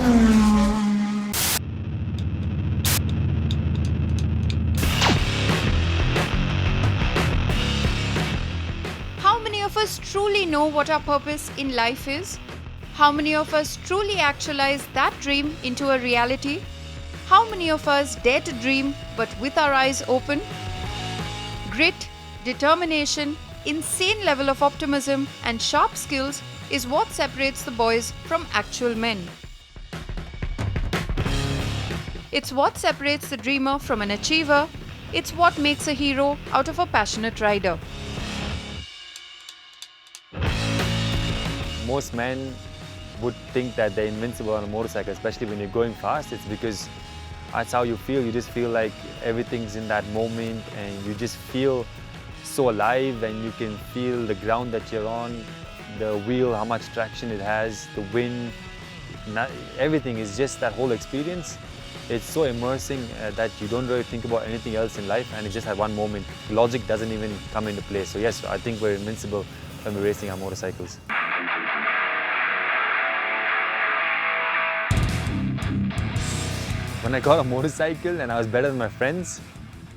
How many of us truly know what our purpose in life is? How many of us truly actualize that dream into a reality? How many of us dare to dream but with our eyes open? Grit, determination, insane level of optimism, and sharp skills is what separates the boys from actual men. It's what separates the dreamer from an achiever. It's what makes a hero out of a passionate rider. Most men would think that they're invincible on a motorcycle, especially when you're going fast. It's because that's how you feel. You just feel like everything's in that moment and you just feel so alive, and you can feel the ground that you're on, the wheel, how much traction it has, the wind, everything is just that whole experience. It's so immersing that you don't really think about anything else in life, and it's just at one moment. Logic doesn't even come into play. So yes, I think we're invincible when we're racing our motorcycles. When I got a motorcycle and I was better than my friends,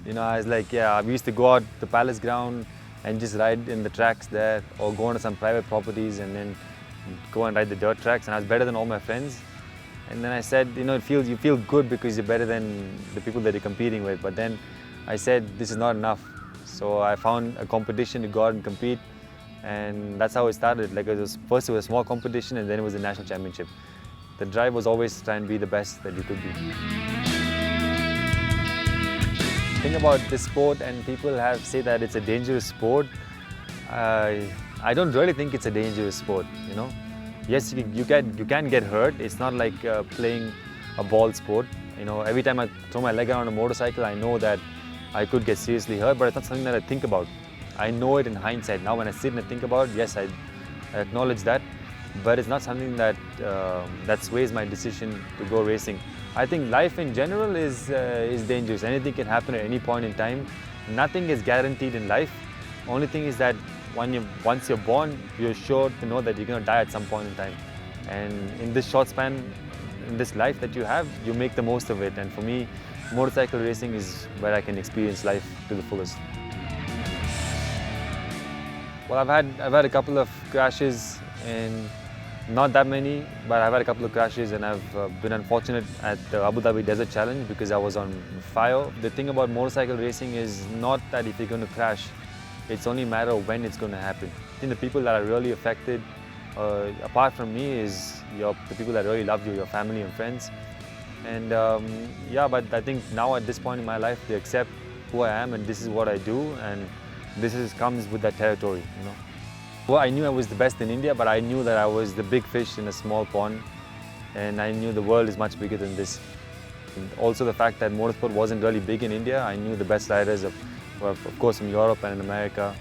I was like, yeah, we used to go out the palace ground and just ride in the tracks there, or go onto some private properties and then go and ride the dirt tracks, and I was better than all my friends. And then I said, you feel good because you're better than the people that you're competing with. But then I said, this is not enough. So I found a competition to go out and compete, and that's how it started. First it was a small competition, and then it was a national championship. The drive was always trying to be the best that you could be. Think about this sport, and people say that it's a dangerous sport. I don't really think it's a dangerous sport, Yes, you can get hurt. It's not like playing a ball sport. Every time I throw my leg around a motorcycle, I know that I could get seriously hurt, but it's not something that I think about. I know it in hindsight. Now when I sit and I think about it, yes, I acknowledge that, but it's not something that sways my decision to go racing. I think life in general is dangerous. Anything can happen at any point in time. Nothing is guaranteed in life. Only thing is that once you're born, you're sure to know that you're going to die at some point in time. And in this short span, in this life that you have, you make the most of it. And for me, motorcycle racing is where I can experience life to the fullest. Well, I've had a couple of crashes, and not that many, but I've had a couple of crashes, and I've been unfortunate at the Abu Dhabi Desert Challenge because I was on fire. The thing about motorcycle racing is not that if you're going to crash, it's only a matter of when it's going to happen. I think the people that are really affected, apart from me, is the people that really love you, your family and friends. And but I think now at this point in my life, they accept who I am and this is what I do, and this comes with that territory, Well, I knew I was the best in India, but I knew that I was the big fish in a small pond, and I knew the world is much bigger than this. And also the fact that motorsport wasn't really big in India. I knew the best riders of course from Europe and in America.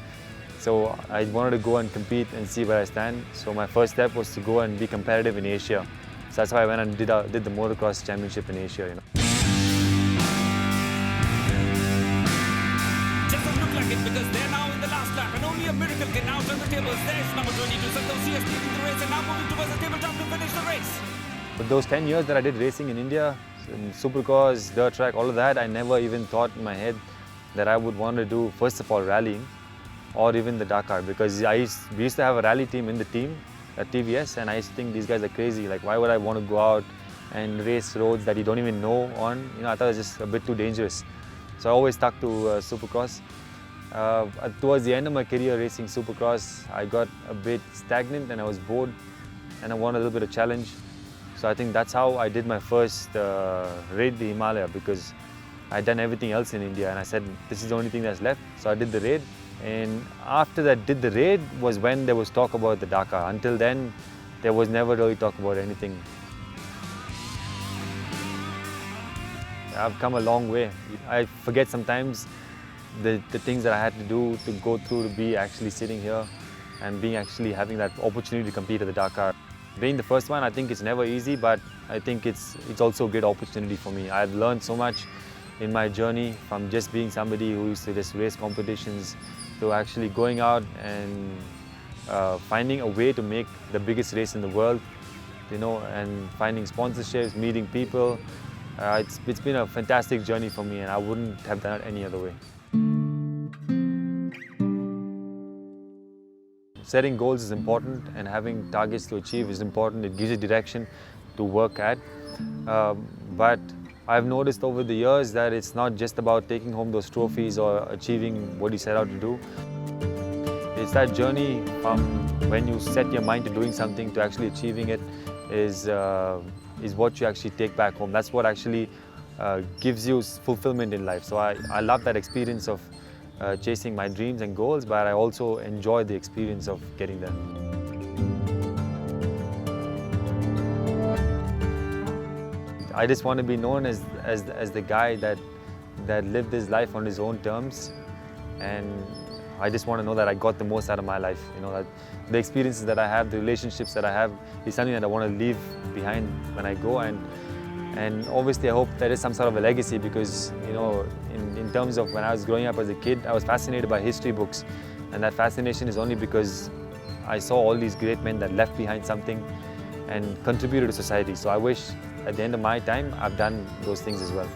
So I wanted to go and compete and see where I stand. So my first step was to go and be competitive in Asia. So that's why I went and did the motocross championship in Asia. Doesn't look like it because they're now in the last lap, and only a miracle can now turn the tables. There's number 22, Santosh In leading the race and now moving towards the tabletop to finish the race. But those 10 years that I did racing in India, in supercross, dirt track, all of that, I never even thought in my head that I would want to do, first of all, rallying or even the Dakar, because we used to have a rally team in the team at TVS, and I used to think these guys are crazy. Like, why would I want to go out and race roads that you don't even know on? I thought it was just a bit too dangerous. So I always stuck to supercross. Towards the end of my career racing supercross, I got a bit stagnant and I was bored, and I wanted a little bit of challenge. So I think that's how I did my first raid the Himalaya, because I'd done everything else in India, and I said, this is the only thing that's left. So I did the raid, and after that did the raid was when there was talk about the Dakar. Until then, there was never really talk about anything. I've come a long way. I forget sometimes the things that I had to do to go through to be actually sitting here and actually having that opportunity to compete at the Dakar. Being the first one, I think it's never easy, but I think it's also a great opportunity for me. I've learned so much in my journey, from just being somebody who used to just race competitions to actually going out and finding a way to make the biggest race in the world. and finding sponsorships, meeting people. It's been a fantastic journey for me, and I wouldn't have done it any other way. Setting goals is important, and having targets to achieve is important. It gives you direction to work at. But I've noticed over the years that it's not just about taking home those trophies or achieving what you set out to do. It's that journey from when you set your mind to doing something to actually achieving it is what you actually take back home. That's what actually gives you fulfillment in life. So I love that experience of chasing my dreams and goals, but I also enjoy the experience of getting there. I just want to be known as the guy that lived his life on his own terms, and I just want to know that I got the most out of my life. That the experiences that I have, the relationships that I have, is something that I want to leave behind when I go. And obviously I hope there is some sort of a legacy, because in terms of when I was growing up as a kid, I was fascinated by history books, and that fascination is only because I saw all these great men that left behind something and contributed to society. So I wish at the end of my time I've done those things as well.